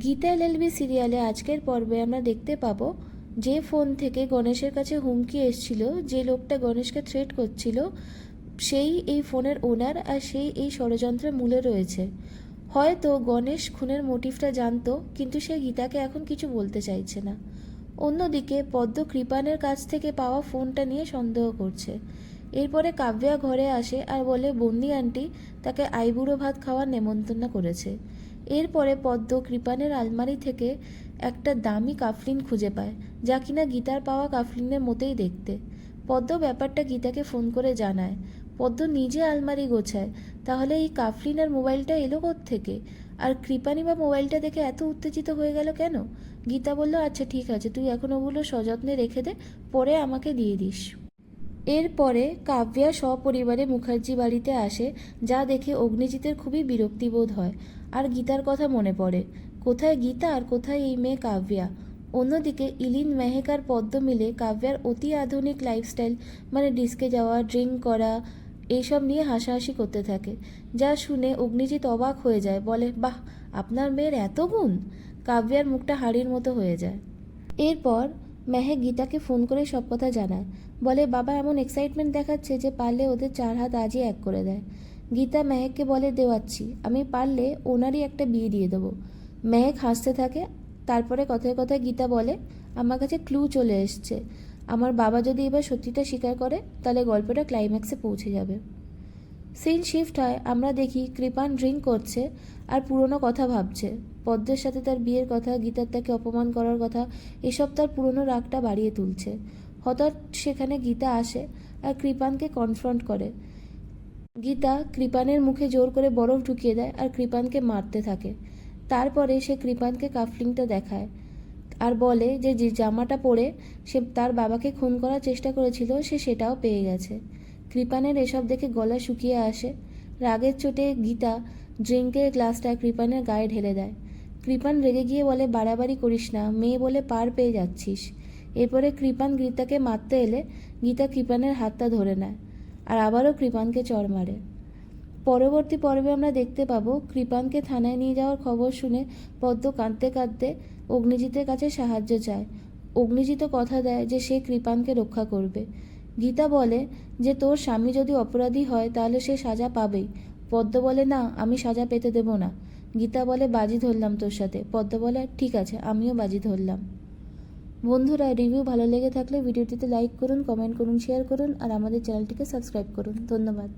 Gita LLB সিরিয়ালে আজকের পর্বে আমরা দেখতে পাবো যে ফোন থেকে গণেশের কাছে হুমকি এসেছিল, যে লোকটা গণেশকে থ্রেট করছিল, সেই এই ফোনের ওনার আর সেই এই ষড়যন্ত্রের মূলে রয়েছে। হয়তো গণেশ খুনের মোটিভটা জানতো, কিন্তু সে গীতাকে এখন কিছু বলতে চাইছে না। অন্যদিকে পদ্ম কৃপানের কাছ থেকে পাওয়া ফোনটা নিয়ে সন্দেহ করছে। এরপরে কাব্যা ঘরে আসে আর বলে বন্দি আন্টি তাকে আইবুড়ো ভাত খাওয়ার নেমন্তন্ন করেছে। এরপরে পদ্ম কৃপানের আলমারি থেকে একটা দামি কাফলিন খুঁজে পায়, যা কিনা গীতার পাওয়া কাফলিনের মতোই দেখতে। পদ্ম ব্যাপারটা গীতাকে ফোন করে জানায়। পদ্ম নিজে আলমারি গোছায়, তাহলে এই কাফলিন আর মোবাইলটা এলো থেকে? আর কৃপানি বা মোবাইলটা দেখে এত উত্তেজিত হয়ে গেল কেন? গীতা বলল, আচ্ছা ঠিক আছে, তুই এখন ওগুলো সযত্নে রেখে দে, পরে আমাকে দিয়ে দিস। এরপরে কাব্যা সপরিবারে মুখার্জি বাড়িতে আসে, যা দেখে অগ্নিজিতের খুবই বিরক্তিবোধ হয় আর গীতার কথা মনে পড়ে। কোথায় গীতা আর কোথায় এই মেয়ে কাব্যা? অন্যদিকে ইলিন, মেহেক আর পদ্ম মিলে কাব্যার অতি আধুনিক লাইফস্টাইল, মানে ডিস্কে যাওয়া, ড্রিঙ্ক করা, এইসব নিয়ে হাসাহাসি করতে থাকে, যা শুনে অগ্নিজিৎ অবাক হয়ে যায়। বলে, বাহ, আপনার মেয়ের এত গুণ! কাব্যার মুখটা হাড়ির মতো হয়ে যায়। এরপর মেহেক গীতাকে ফোন করে সব কথা জানায়। বলে, বাবা এমন এক্সাইটমেন্ট দেখাচ্ছে যে পারলে ওদের 4 হাত আজই এক করে দেয়। গীতা মেহেককে বলে, দেওয়াচ্ছি, আমি পারলে ওনারই একটা বিয়ে দিয়ে দেবো। মেহেক হাসতে থাকে। তারপরে কথায় কথায় গীতা বলে, আমার কাছে ক্লু চলে এসছে, আমার বাবা যদি এবার সত্যিটা স্বীকার করে তাহলে গল্পটা ক্লাইম্যাক্সে পৌঁছে যাবে। সিন শিফট হয়, আমরা দেখি কৃপান ড্রিঙ্ক করছে আর পুরনো কথা ভাবছে। পদ্মের সাথে তার বিয়ের কথা, গীতার তাকে অপমান করার কথা, এসব তার পুরনো রাগটা বাড়িয়ে তুলছে। হঠাৎ সেখানে গীতা আসে আর কৃপানকে কনফ্রন্ট করে। গীতা কৃপানের মুখে জোর করে বরফ ঢুকিয়ে দেয় আর কৃপানকে মারতে থাকে। তারপরে সে কৃপানকে কাফলিংটা দেখায় আর বলে যে যে জামাটা পরে সে তার বাবাকে খুন করার চেষ্টা করেছিল, সে সেটাও পেয়ে গেছে। কৃপানের এসব দেখে গলা শুকিয়ে আসে। রাগের চোটে গীতা ড্রিঙ্কের গ্লাসটা কৃপানের গায়ে ঢেলে দেয়। কৃপান রেগে গিয়ে বলে, বাড়াবাড়ি করিস না, মেয়ে বলে পার পেয়ে যাচ্ছিস। এরপরে কৃপান গীতাকে মারতে এলে গীতা কৃপানের হাতটা ধরে নেয় আর আবারও কৃপানকে চড় মারে। পরবর্তী পর্বে আমরা দেখতে পাবো কৃপানকে থানায় নিয়ে যাওয়ার খবর শুনে পদ্ম কাঁদতে কাঁদতে অগ্নিজিতের কাছে সাহায্য চায়। অগ্নিজিৎও কথা দেয় যে সে কৃপানকে রক্ষা করবে। গীতা বলে যে তোর স্বামী যদি অপরাধী হয় তাহলে সে সাজা পাবেই। পদ্ম বলে, না, আমি সাজা পেতে দেব না। গীতা বলে, বাজি ধরলাম তোর সাথে। পদ্ম বলে, ঠিক আছে, আমিও বাজি ধরলাম। বন্ধুরা, রিভিউ ভালো লেগে থাকলে ভিডিওটিতে লাইক করুন, কমেন্ট করুন, শেয়ার করুন আর আমাদের চ্যানেলটিকে সাবস্ক্রাইব করুন। ধন্যবাদ।